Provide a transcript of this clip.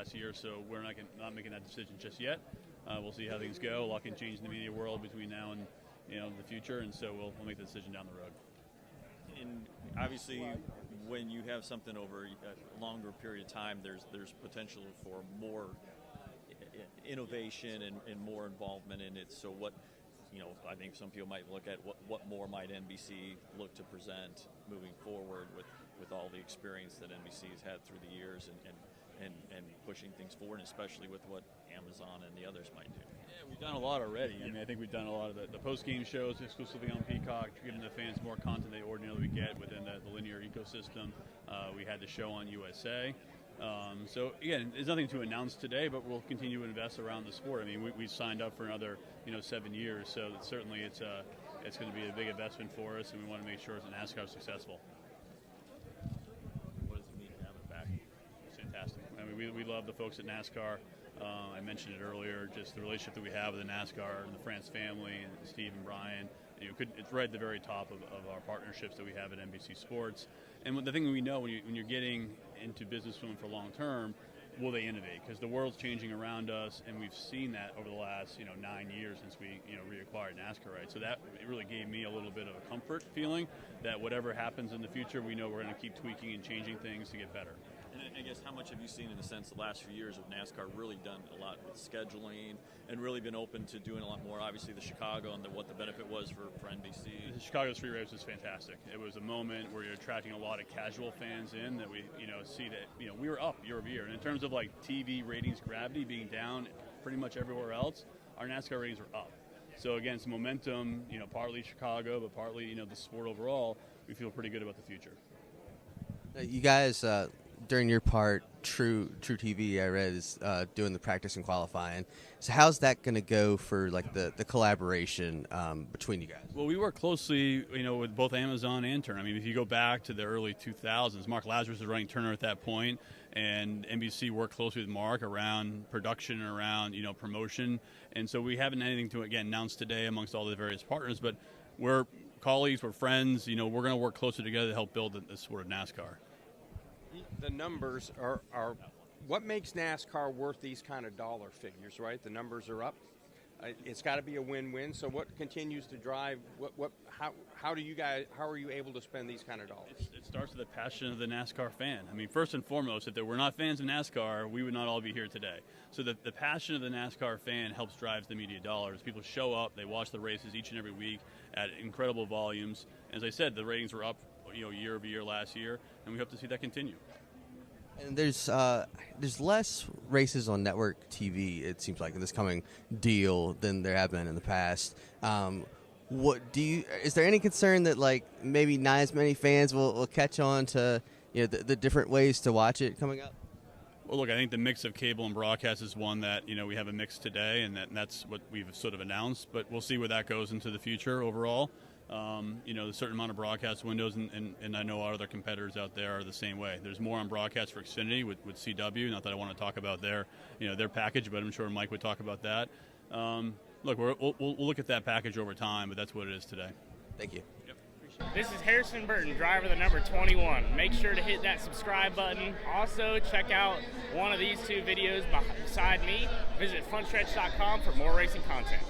last year, so we're not making that decision just yet. We'll see how things go. A lot can change in the media world between now and the future, and so we'll make the decision down the road. And obviously, when you have something over a longer period of time, there's potential for more innovation and more involvement in it. So what, I think some people might look at what more might NBC look to present moving forward with all the experience that NBC has had through the years and pushing things forward, especially with what Amazon and the others might do. Yeah, we've done a lot already. I mean, I think we've done a lot of the post-game shows exclusively on Peacock, giving the fans more content they ordinarily get within the linear ecosystem. We had the show on USA. So again, there's nothing to announce today, but we'll continue to invest around the sport. I mean, we signed up for another 7 years, so certainly it's going to be a big investment for us, and we want to make sure that NASCAR is successful. What does it mean to have it back? It's fantastic. I mean, we love the folks at NASCAR. I mentioned it earlier, just the relationship that we have with the NASCAR and the France family and Steve and Brian. It's right at the very top of our partnerships that we have at NBC Sports. And the thing we know when you're getting into business film for long term, will they innovate? Because the world's changing around us, and we've seen that over the last 9 years since we reacquired NASCAR, right? So that it really gave me a little bit of a comfort feeling that whatever happens in the future, we know we're going to keep tweaking and changing things to get better. And I guess how much have you seen in the sense the last few years of NASCAR really done a lot with scheduling and really been open to doing a lot more? Obviously the Chicago and what the benefit was for NBC. The Chicago Street Race was fantastic. It was a moment where you're attracting a lot of casual fans in that we see that we were up year over year. And in terms of like TV ratings gravity being down pretty much everywhere else, our NASCAR ratings were up. So again, some momentum, partly Chicago, but partly the sport overall. We feel pretty good about the future. You guys. During your part, True TV, I read, is doing the practice and qualifying. So how's that going to go for like the collaboration between you guys? Well, we work closely, with both Amazon and Turner. I mean, if you go back to the early 2000s, Mark Lazarus was running Turner at that point, and NBC worked closely with Mark around production and around promotion. And so we haven't had anything to announce today amongst all the various partners, but we're colleagues, we're friends. We're going to work closer together to help build the sport of NASCAR. The numbers are what makes NASCAR worth these kind of dollar figures, right? The numbers are up. It's got to be a win-win. So what continues to drive? How are you able to spend these kind of dollars? It starts with the passion of the NASCAR fan. I mean, first and foremost, if there were not fans of NASCAR, we would not all be here today. So the passion of the NASCAR fan helps drive the media dollars. People show up, they watch the races each and every week at incredible volumes. As I said, the ratings were up year over year last year, and we hope to see that continue. And there's less races on network TV, it seems like, in this coming deal than there have been in the past. Is there any concern that like maybe not as many fans will catch on to the different ways to watch it coming up? Well, look, I think the mix of cable and broadcast is one that we have a mix today, and that's what we've sort of announced. But we'll see where that goes into the future overall. There's a certain amount of broadcast windows, and I know our other competitors out there are the same way. There's more on broadcast for Xfinity with CW. Not that I want to talk about their package, but I'm sure Mike would talk about that. Look, we'll look at that package over time, but that's what it is today. Thank you. Yep. This is Harrison Burton, driver the number 21. Make sure to hit that subscribe button. Also, check out one of these two videos beside me. Visit frontstretch.com for more racing content.